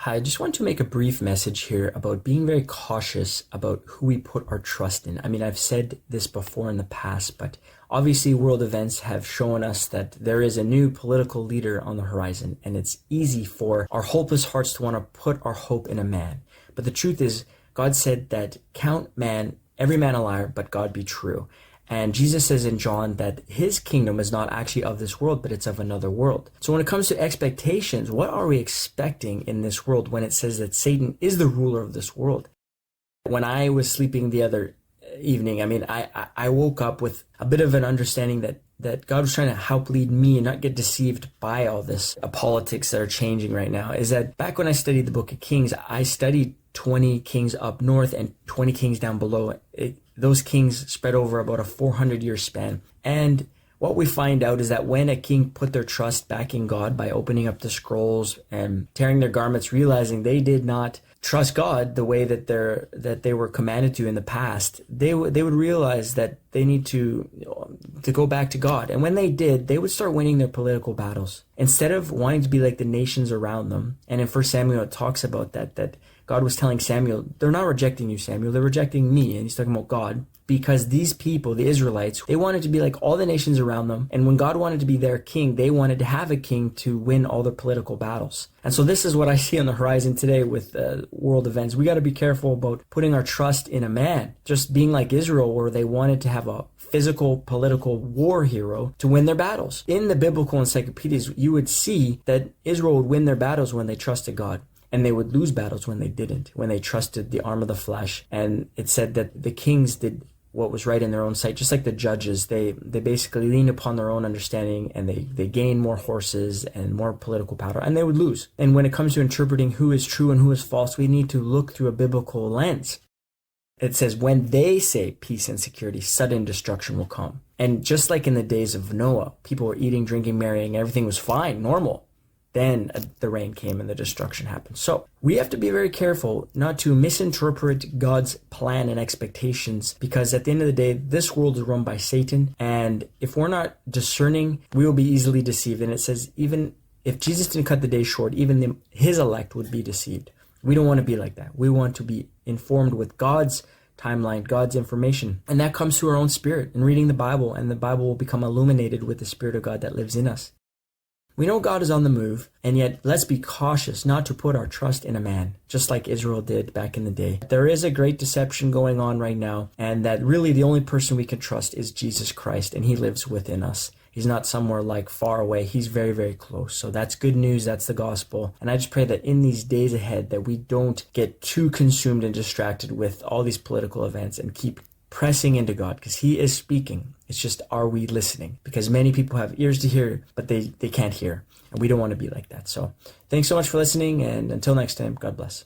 Hi, I just want to make a brief message here about being very cautious about who we put our trust in. I mean, I've said this before in the past, but obviously world events have shown us that there is a new political leader on the horizon, and it's easy for our hopeless hearts to want to put our hope in a man. But the truth is, God said that count man, every man a liar, but God be true. And Jesus says in John that his kingdom is not actually of this world, but it's of another world. So when it comes to expectations, what are we expecting in this world when it says that Satan is the ruler of this world? When I was sleeping the other evening, I woke up with a bit of an understanding that God was trying to help lead me and not get deceived by all this politics that are changing right now. Is that back when I studied the book of Kings, I studied 20 kings up north and 20 kings down below. Those kings spread over about a 400-year span. And what we find out is that when a king put their trust back in God by opening up the scrolls and tearing their garments, realizing they did not trust God the way that they were commanded to in the past, they would realize that they need to go back to God. And when they did, they would start winning their political battles. Instead of wanting to be like the nations around them, and in 1 Samuel it talks about that God was telling Samuel, they're not rejecting you, Samuel, they're rejecting me. And he's talking about God, because these people, the Israelites, they wanted to be like all the nations around them. And when God wanted to be their king, they wanted to have a king to win all their political battles. And so this is what I see on the horizon today with world events. We got to be careful about putting our trust in a man, just being like Israel, where they wanted to have a physical political war hero to win their battles. In the biblical encyclopedias, you would see that Israel would win their battles when they trusted God. And they would lose battles when they didn't, when they trusted the arm of the flesh. And it said that the kings did what was right in their own sight, just like the judges. They basically leaned upon their own understanding, and they gained more horses and more political power, and they would lose. And when it comes to interpreting who is true and who is false, we need to look through a biblical lens. It says, when they say peace and security, sudden destruction will come. And just like in the days of Noah, people were eating, drinking, marrying, everything was fine, normal. Then the rain came and the destruction happened. So we have to be very careful not to misinterpret God's plan and expectations, because at the end of the day, this world is run by Satan. And if we're not discerning, we will be easily deceived. And it says, even if Jesus didn't cut the day short, even his elect would be deceived. We don't want to be like that. We want to be informed with God's timeline, God's information. And that comes through our own spirit and reading the Bible, and the Bible will become illuminated with the Spirit of God that lives in us. We know God is on the move, and yet let's be cautious not to put our trust in a man, just like Israel did back in the day. There is a great deception going on right now, and that really the only person we can trust is Jesus Christ, and he lives within us. He's not somewhere like far away. He's very, very close. So that's good news. That's the gospel. And I just pray that in these days ahead that we don't get too consumed and distracted with all these political events and keep pressing into God, because he is speaking. It's just, are we listening? Because many people have ears to hear, but they can't hear. And we don't want to be like that. So thanks so much for listening. And until next time, God bless.